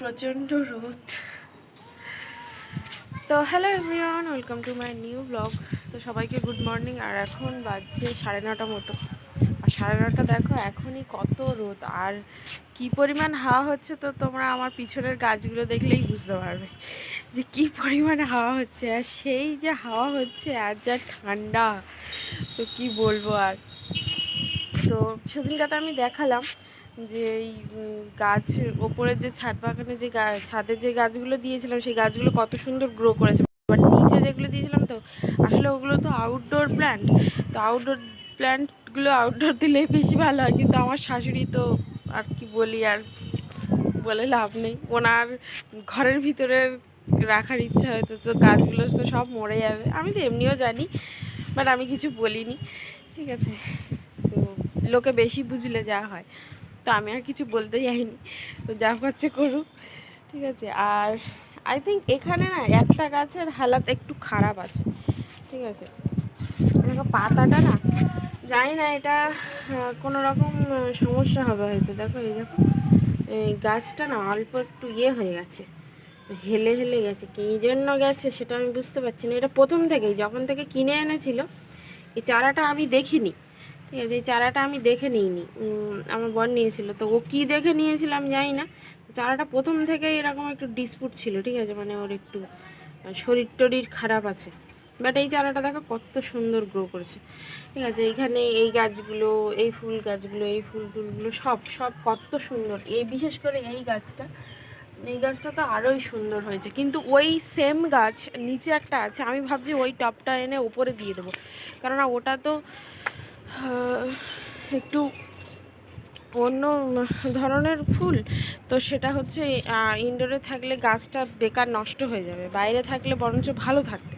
প্রচণ্ড রোদ। তো hello everyone, welcome to my new blog. তো সবাইকে গুড মর্নিং। আর এখন বাজছে 9:30 মতো। আর 9:30 দেখো এখনই কত রোদ আর কি পরিমাণ হাওয়া হচ্ছে। তো তোমরা আমার পিছনের গাছগুলো দেখলেই বুঝতে পারবে যে কি পরিমাণ হাওয়া হচ্ছে। আর সেই যে হাওয়া হচ্ছে আর যা ঠান্ডা, তো কি বলবো। আর তো সেদিনকাতে আমি দেখালাম যে এই গাছ ওপরের যে ছাদ বাগানে যে ছাদের যে গাছগুলো দিয়েছিলাম সেই গাছগুলো কত সুন্দর গ্রো করেছে। বাট নিচে যেগুলো দিয়েছিলাম তো আসলে ওগুলো তো আউটডোর প্ল্যান্ট। তো আউটডোর প্ল্যান্টগুলো আউটডোর দিলেই বেশি ভালো হয়, কিন্তু আমার শাশুড়ি তো আর কি বলি, আর বলে লাভ নেই। ওনার ঘরের ভিতরে রাখার ইচ্ছা হয়তো, তো গাছগুলো তো সব মরে যাবে। আমি তো এমনিও জানি, বাট আমি কিছু বলিনি, ঠিক আছে। তো লোকে বেশি বুঝলে যা হয়, তো আমি আর কিছু বলতে যাইনি। তো যা করছে করুক, ঠিক আছে। আর আই থিঙ্ক এখানে না একটা গাছের হালাত একটু খারাপ আছে, ঠিক আছে। দেখো পাতাটা না, জানি না এটা কোনো রকম সমস্যা হবে হয়তো। দেখো এই গাছটা না অল্প একটু হয়ে গেছে, হেলে হেলে গেছে। কী জন্য গেছে সেটা আমি বুঝতে পারছি না। এটা প্রথম থেকেই যখন থেকে কিনে এনেছিল এই চারাটা আমি দেখিনি, ঠিক আছে। এই চারাটা আমি দেখে নিইনি, আমার বোন নিয়েছিল। তো ও কী দেখে নিয়েছিল আমি জানি না। চারাটা প্রথম থেকেই এরকম একটু ডিসপুট ছিল, ঠিক আছে। মানে ওর একটু শরীর টরীর খারাপ আছে। বাট এই চারাটা দেখো কত সুন্দর গ্রো করেছে, ঠিক আছে। এইখানে এই গাছগুলো, এই ফুল গাছগুলো, এই ফুল টুলগুলো সব সব কত সুন্দর। এই বিশেষ করে এই গাছটা তো আরোই সুন্দর হয়েছে। কিন্তু ওই সেম গাছ নিচে একটা আছে, আমি ভাবছি ওই টবটা এনে ওপরে দিয়ে দেবো, কেননা ওটা তো একটু অন্য ধরনের ফুল। তো সেটা হচ্ছে ইনডোরে থাকলে গাছটা বেকার নষ্ট হয়ে যাবে, বাইরে থাকলে বরঞ্চ ভালো থাকবে।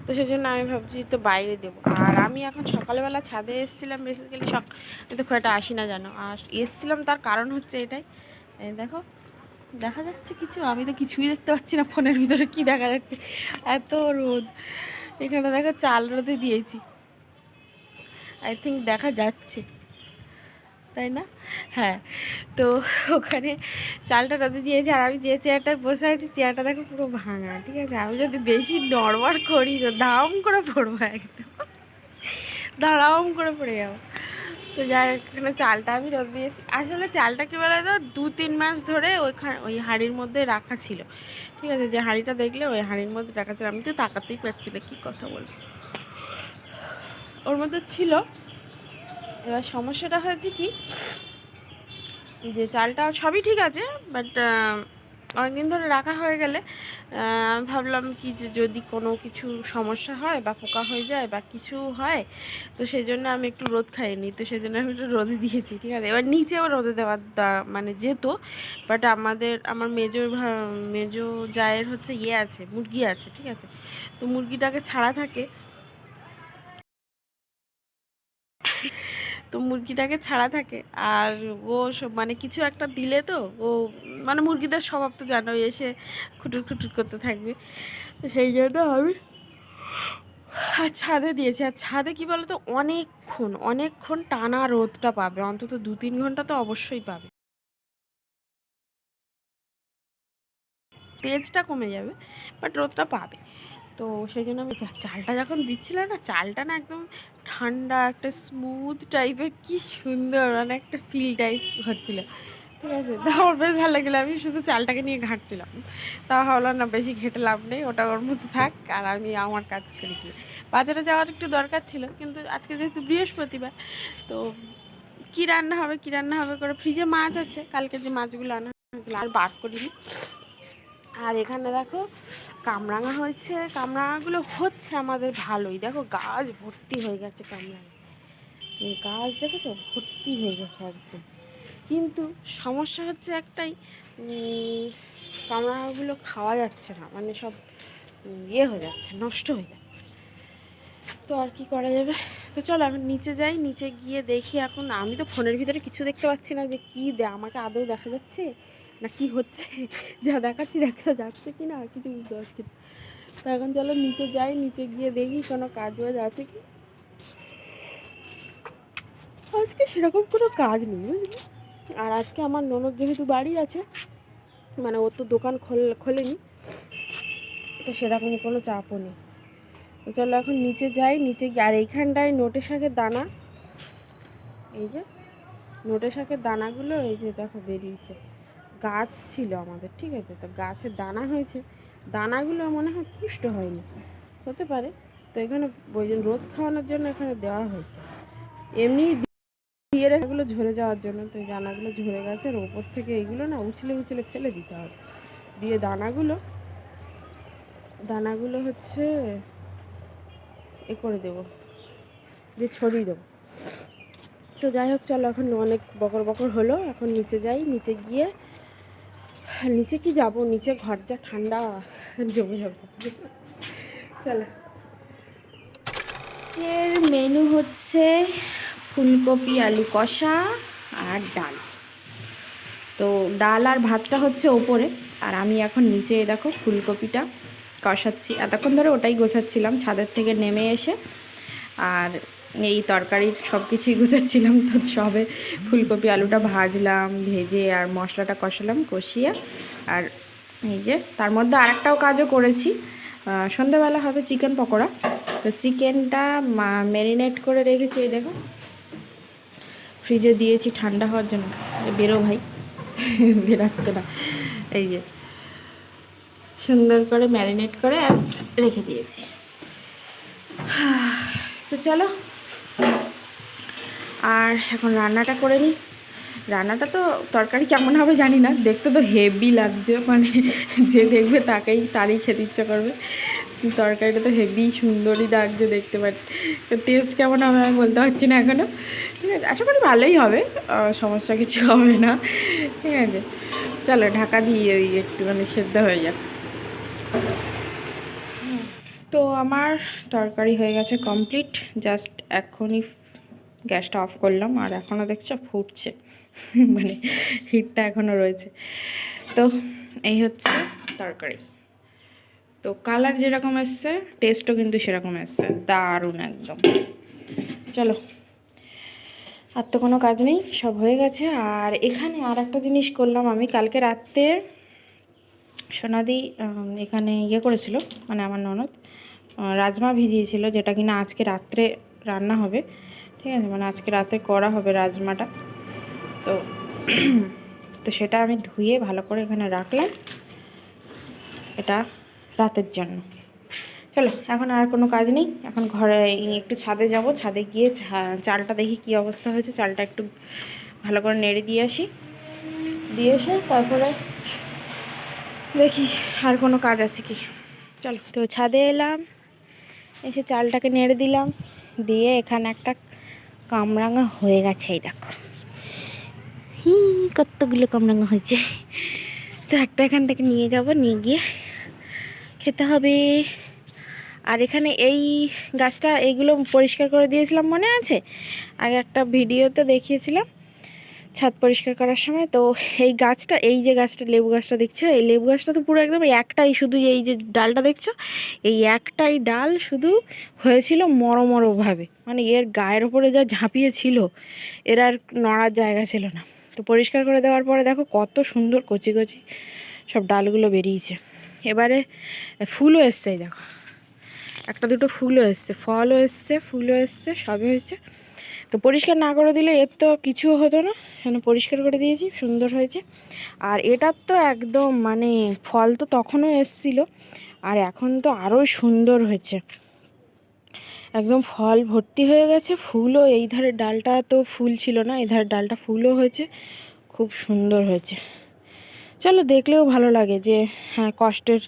তো সেই জন্য আমি ভাবছি তো বাইরে দেবো। আর আমি এখন সকালবেলা ছাদে এসেছিলাম, বেসিক্যালি আমি তো খুব একটা আসি না জানো। আর এসেছিলাম তার কারণ হচ্ছে এটাই, দেখো দেখা যাচ্ছে কিছু, আমি তো কিছুই দেখতে পাচ্ছি না ফোনের ভিতরে কি দেখা যাচ্ছে, এত রোদ। এখানে দেখো চাল রোদে দিয়েছি, আই থিঙ্ক দেখা যাচ্ছে, তাই না? হ্যাঁ। তো ওখানে চালটা রোদে দিয়েছি। আর আমি যে চেয়ারটায় বসে আছি চেয়ারটা দেখো পুরো ভাঙা, ঠিক আছে। আমি যদি বেশি নড়বড় করি তো দাম করে পড়বো, একদম দাঁড়াম করে পড়ে যাবো। তো যাই হোক, এখানে চালটা আমি রোদ দিয়েছি। আসলে চালটা কী বলে তো 2-3 মাস ধরে ওই হাঁড়ির মধ্যে রাখা ছিল, ঠিক আছে। যে হাঁড়িটা দেখলে ওই হাঁড়ির মধ্যে রাখা ছিল, আমি তো তাকাতেই পারছি না, কী কথা বলবো। ওর মধ্যে ছিল। এবার সমস্যাটা হয়েছে কি, যে চালটা সবই ঠিক আছে, বাট অনেকদিন ধরে রাখা হয়ে গেলে ভাবলাম কি যে যদি কোনো কিছু সমস্যা হয় বা পোকা হয়ে যায় বা কিছু হয়, তো সেই জন্য আমি একটু রোদ খাইনি। তো সেই জন্য আমি একটু রোদে দিয়েছি, ঠিক আছে। এবার নিচেও রোদে দেওয়ার মানে যেত, বাট আমার মেজো জায়ের হচ্ছে আছে, মুরগি আছে, ঠিক আছে। তো মুরগিটাকে ছাড়া থাকে, তো মুরগিটাকে ছাড়া থাকে। আর ও সব মানে কিছু একটা দিলে তো ও, মানে মুরগিদের স্বভাব তো জানো, এসে খুটুর খুটুর করতে থাকবে। তো সেই জন্য আমি আর ছাদে দিয়েছি। আর ছাদে কী বলো তো, অনেকক্ষণ টানা রোদটা পাবে, অন্তত 2-3 ঘন্টা তো অবশ্যই পাবে। তেজটা কমে যাবে, বাট রোদটা পাবে। তো সেই জন্য আমি চালটা যখন দিচ্ছিলাম না, চালটা না একদম ঠান্ডা, একটা স্মুথ টাইপের, কি সুন্দর মানে একটা ফিল টাইপ হচ্ছিলো, ঠিক আছে। তো আমার বেশ ভালো লাগছিলো। আমি শুধু চালটাকে নিয়ে ঘাঁটছিলাম, তাও ভাবলাম না বেশি ঘেঁটে লাভ নেই, ওটা ওর মধ্যে থাক আর আমি আমার কাজ করি। কি বাজারে যাওয়ার একটু দরকার ছিল, কিন্তু আজকে যেহেতু বৃহস্পতিবার, তো কী রান্না হবে করে ফ্রিজে মাছ আছে, কালকে যে মাছগুলো আনা হয়েছিল আর বার করিনি। আর এখানে দেখো কামরাঙা হয়েছে, কামরাঙাগুলো হচ্ছে আমাদের ভালোই। দেখো গাছ ভর্তি হয়ে গেছে কামরাঙা, গাছ দেখেছো ভর্তি হয়ে গেছে একদম। কিন্তু সমস্যা হচ্ছে একটাই, কামরাঙাগুলো খাওয়া যাচ্ছে না, মানে সব হয়ে যাচ্ছে, নষ্ট হয়ে যাচ্ছে। তো আর কি করা যাবে। তো চলো এখন নিচে যাই, নিচে গিয়ে দেখি। এখন আমি তো ফোনের ভিতরে কিছু দেখতে পাচ্ছি না যে কী আমাকে আদৌ দেখা যাচ্ছে না কি হচ্ছে, যা দেখাচ্ছি দেখা যাচ্ছে কি না কিছু বুঝতে পারছি না। তো এখন চলো নিচে যাই, নিচে গিয়ে দেখি কোনো কাজ বাজ আছে কি। আজকে সেরকম কোনো কাজ নেই বুঝলি। আর আজকে আমার ননদ যেহেতু বাড়ি আছে, মানে ওর তো দোকান খোলেনি, তো সেরকম কোনো চাপও নেই। তো চলো এখন নিচে যাই, নিচে গিয়ে আর এইখানটায় নোটে শাকের দানা, এই যে নোটে শাকের দানাগুলো এই যে দেখো বেরিয়েছে, গাছ ছিল আমাদের, ঠিক আছে, তো গাছের দানা হয়েছে, দানাগুলো মনে হয় পুষ্ট হয়নি, হতে পারে। তো এখানে ওই জন্য রোদ খাওয়ানোর জন্য এখানে দেওয়া হয়েছে, এমনি দিয়ে এগুলো ঝরে যাওয়ার জন্য। তো এই দানাগুলো ঝরে গেছে, আর ওপর থেকে এইগুলো না উছলে উছলে ফেলে দিতে হবে, দিয়ে দানাগুলো হচ্ছে এ করে দেবো, দিয়ে ছড়িয়ে দেবো। তো যাই হোক চলো, এখন অনেক বকর বকর হলো, এখন নিচে যাই, নিচে গিয়ে নিচে কি যাব, নিচে ঘর যা ঠান্ডা, জমে যাবো। চলো, এর মেনু হচ্ছে ফুলকপি আলু কষা আর ডাল। তো ডাল আর ভাতটা হচ্ছে ওপরে, আর আমি এখন নিচে দেখো ফুলকপিটা কষাচ্ছি, এতক্ষণ ধরে ওটাই গোছাচ্ছিলাম ছাদের থেকে নেমে এসে, আর এই তরকারির সব কিছুই গোছাচ্ছিলাম। তো সবে ফুলকপি আলুটা ভাজলাম, ভেজে আর মশলাটা কষালাম, কষিয়ে আর এই যে তার মধ্যে আরেকটাও কাজও করেছি, সন্ধ্যাবেলা হবে চিকেন পকোড়া। তো চিকেনটা ম্যারিনেট করে রেখেছি, এই দেখো ফ্রিজে দিয়েছি ঠান্ডা হওয়ার জন্য। বেরো ভাই, বেরাচ্ছে না, এই যে সুন্দর করে ম্যারিনেট করে আর রেখে দিয়েছি। তো চলো, আর এখন রান্নাটা করে নিই। রান্নাটা তো তরকারি কেমন হবে জানি না, দেখতে তো হেভি লাগছে, মানে যে দেখবে তারই খেতে ইচ্ছা করবে। তরকারিটা তো হেভি সুন্দরই লাগছে দেখতে পাচ্ছি, তো টেস্ট কেমন হবে আমি বলতে পারছি না এখনও, ঠিক আছে, আশা করি ভালোই হবে, সমস্যা কিছু হবে না, ঠিক আছে। চলো ঢাকা দিয়ে একটুখানি সেদ্ধ হয়ে যাক। তো আমার তরকারি হয়ে গেছে কমপ্লিট, জাস্ট এখনই গ্যাসটা অফ করলাম, আর এখনও দেখছো ফুটছে, মানে হিটটা এখনও রয়েছে। তো এই হচ্ছে তরকারি, তো কালার যেরকম এসছে টেস্টও কিন্তু সেরকম এসছে, দারুণ একদম। চলো, আর তো কোনো কাজ নেই, সব হয়ে গেছে। আর এখানে আর একটা জিনিস করলাম আমি, কালকে রাত্রে সোনাদি এখানে ইয়ে করেছিল, মানে আমার ননদ রাজমা ভিজিয়েছিল, যেটা কিনা আজকে রাত্রে রান্না হবে, ঠিক আছে, মানে আজকে রাতে করা হবে রাজমাটা। তো তো সেটা আমি ধুয়ে ভালো করে এখানে রাখলাম, এটা রাতের জন্য। চলো, এখন আর কোনো কাজ নেই, এখন ঘরে একটু ছাদে যাব, ছাদে গিয়ে চালটা দেখি কী অবস্থা হয়েছে, চালটা একটু ভালো করে নেড়ে দিয়ে আসি, দিয়ে এসে তারপরে দেখি আর কোনো কাজ আছে কি। চলো, তো ছাদে এলাম, এসে চালটাকে নেড়ে দিলাম, দিয়ে এখানে একটা কামরাঙা হয়ে গেছে, এই দেখো কতগুলো কামরাঙা হয়েছে। তো একটা এখান থেকে নিয়ে যাব, নিয়ে গিয়ে খেতে হবে। আর এখানে এই গাছটা, এইগুলো পরিষ্কার করে দিয়েছিলাম মনে আছে, আগে একটা ভিডিওতে দেখিয়েছিলাম ছাদ পরিষ্কার করার সময়। তো এই গাছটা, এই যে গাছটা লেবু গাছটা দেখছো, এই লেবু গাছটা তো পুরো একদম একটাই, শুধু এই যে ডালটা দেখছো, এই একটাই ডাল শুধু হয়েছিল মরমরভাবে, মানে এর গায়ের ওপরে যা ঝাঁপিয়ে ছিল, এর আর নড়ার জায়গা ছিল না। তো পরিষ্কার করে দেওয়ার পরে দেখো কত সুন্দর কচি কচি সব ডালগুলো বেরিয়েছে। এবারে ফুলও এসছে, এই দেখো একটা দুটো ফুলও এসছে, ফলও এসছে, ফুলও এসছে, সবই হয়েছে। তো পরিষ্কার না করে দিলে এর তো কিছুও হতো না, সেজন্য পরিষ্কার করে দিয়েছি, সুন্দর হয়েছে। আর এটার তো একদম মানে ফল তো তখনও এসছিল, আর এখন তো আরও সুন্দর হয়েছে, একদম ফল ভর্তি হয়ে গেছে, ফুলও এই ধারের ডালটা তো ফুল ছিল না, এই ধারের ডালটা ফুলও হয়েছে, খুব সুন্দর হয়েছে। চলো, দেখলেও ভালো লাগে যে হ্যাঁ কষ্টের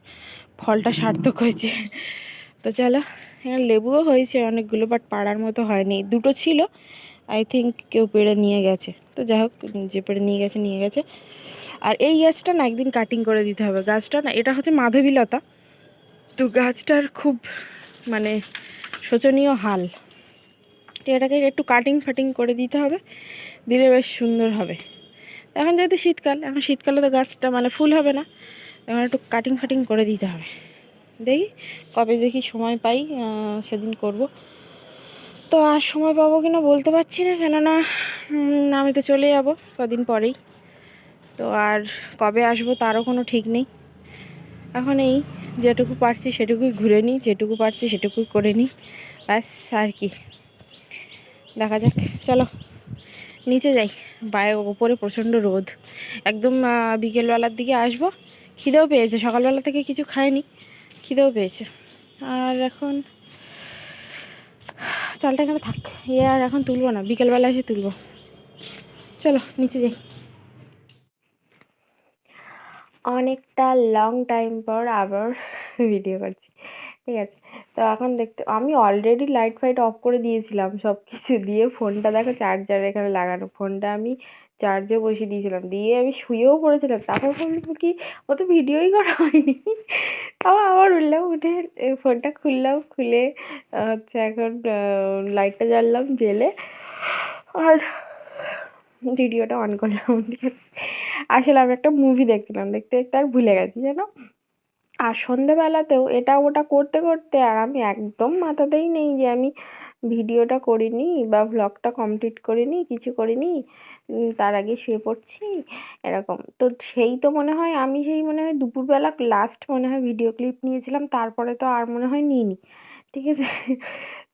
ফলটা সার্থক হয়েছে। তো চলো, হ্যাঁ লেবুও হয়েছে অনেকগুলো, বাট পাড়ার মতো হয়নি, দুটো ছিল, আই থিঙ্ক কেউ পেড়ে নিয়ে গেছে। তো যাই হোক, যে পেড়ে নিয়ে গেছে নিয়ে গেছে। আর এই গাছটা না একদিন কাটিং করে দিতে হবে, গাছটা না, এটা হচ্ছে মাধবীলতা, তো গাছটার খুব মানে শোচনীয় হাল, তো এটাকে একটু কাটিং ফাটিং করে দিতে হবে, দিলে বেশ সুন্দর হবে। এখন যেহেতু শীতকাল, এখন শীতকালে তো গাছটা মানে ফুল হবে না, এখন একটু কাটিং ফাটিং করে দিতে হবে। দেখি কবে দেখি সময় পাই, সেদিন করব। তো আর সময় পাবো কিনা বলতে পারছি না, কেননা আমি তো চলে যাব কদিন পরেই। তো আর কবে আসবো তারও কোনো ঠিক নেই। এখন এই যেটুকু পারছি সেটুকুই ঘুরে নিই, যেটুকু পারছি সেটুকুই করে নিই, ব্যাস। আর কি, দেখা যাক। চলো নিচে যাই, বাইরে ওপরে প্রচণ্ড রোদ। একদম বিকেলবেলার দিকে আসবো। খিদেও পেয়েছে, সকালবেলা থেকে কিছু খাইনি, খিদেও পেয়েছে। আর এখন চালটা এখানে থাক, আর এখন তুলবো না, বিকেলবেলা এসে তুলবো। চলো নিচে যাই। অনেকটা লং টাইম পর আবার ভিডিও করছি, ঠিক আছে। তো এখন দেখতে, আমি অলরেডি লাইট ফাইট অফ করে দিয়েছিলাম, সব কিছু দিয়ে। ফোনটা দেখো চার্জার এখানে লাগানো, ফোনটা আমি চার্জে বসিয়ে দিয়েছিলাম, দিয়ে আমি শুয়েও পড়েছিলাম। তারপর বলবো কি, ও তো ভিডিওই করা হয়নি। তারপর আবার উঠলাম, উঠে ফোনটা খুললাম, খুলে হচ্ছে এখন লাইটটা জ্বাললাম, জেলে আর ভিডিওটা অন করলাম, ঠিক আছে। আসলে আমি একটা মুভি দেখছিলাম, দেখতে দেখতে আর ভুলে গেছি জানো। আর সন্ধেবেলাতেও এটা ওটা করতে করতে আর আমি একদম মাথাতেই নেই যে আমি ভিডিওটা করিনি বা ভ্লগটা কমপ্লিট করিনি, কিছু করিনি। তার আগে শুয়ে পড়ছি এরকম। তো সেই তো মনে হয় আমি সেই মনে হয় দুপুরবেলা লাস্ট মনে হয় ভিডিও ক্লিপ নিয়েছিলাম, তারপরে তো আর মনে হয় নিইনি, ঠিক আছে।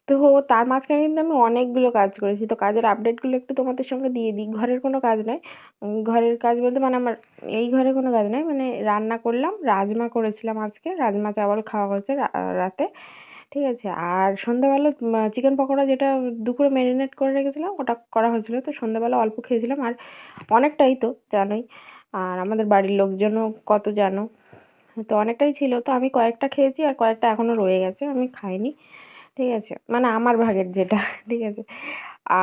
তো তার মাঝখানে কিন্তু আমি অনেকগুলো কাজ করেছি। তো কাজের আপডেটগুলো একটু তোমাদের সঙ্গে দিয়ে দিই। ঘরের কোনো কাজ নয়, ঘরের কাজ বলতে মানে আমার এই ঘরে কোনো কাজ নয়, মানে রান্না করলাম, রাজমা করেছিলাম আজকে, রাজমা চাওয়াল খাওয়া হয়েছে রাতে, ঠিক আছে। আর সন্ধ্যাবেলা চিকেন পকোড়া যেটা দুপুরে ম্যারিনেট করে রেখেছিলাম ওটা করা হয়েছিল, তো সন্ধ্যাবেলা অল্প খেয়েছিলাম। আর অনেকটাই তো জানোই, আর আমাদের বাড়ির লোকজনও কত জানো, তো অনেকটাই ছিল। তো আমি কয়েকটা খেয়েছি আর কয়েকটা এখনো রয়ে গেছে, আমি খাইনি, ঠিক আছে, মানে আমার ভাগের যেটা, ঠিক আছে।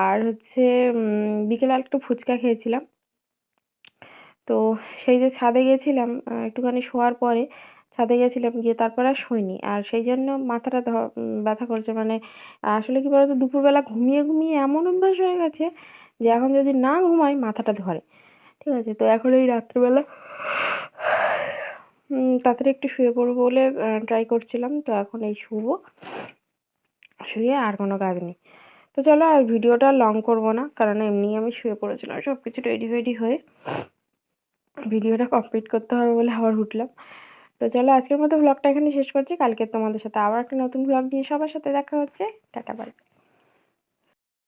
আর হচ্ছে বিকেলে একটু ফুচকা খেয়েছিলাম। তো সেই যে ছাদে গেছিলাম, একটুখানি শোয়ার পরে ছাদে গেছিলাম, গিয়ে তারপর আর শুইনি। আর সেই জন্য মাথাটা ব্যথা করছে। মানে আসলে কি বলতো, দুপুরবেলা ঘুমিয়ে ঘুমিয়ে এমন অভ্যাস হয়ে গেছে যে এখন যদি না ঘুমাই মাথাটা ধরে, ঠিক আছে। তো এখন এই রাত্রিবেলা তাড়াতাড়ি একটু শুয়ে পড়বো বলে ট্রাই করছিলাম। তো এখন এই শুবো, শুয়ে আর কোনো কাজ নেই। তো চলো আর ভিডিওটা লং করবো না, কারণ এমনি আমি শুয়ে পড়েছিলাম সব কিছু রেডি ফেডি হয়ে, ভিডিওটা কমপ্লিট করতে হবে বলে আবার উঠলাম। তো চলো আজকের মতো ভ্লগটা এখানে শেষ করছি, কালকে তোমাদের সাথে আবার একটা নতুন ভ্লগ নিয়ে সবার সাথে দেখা হচ্ছে। Tata bye.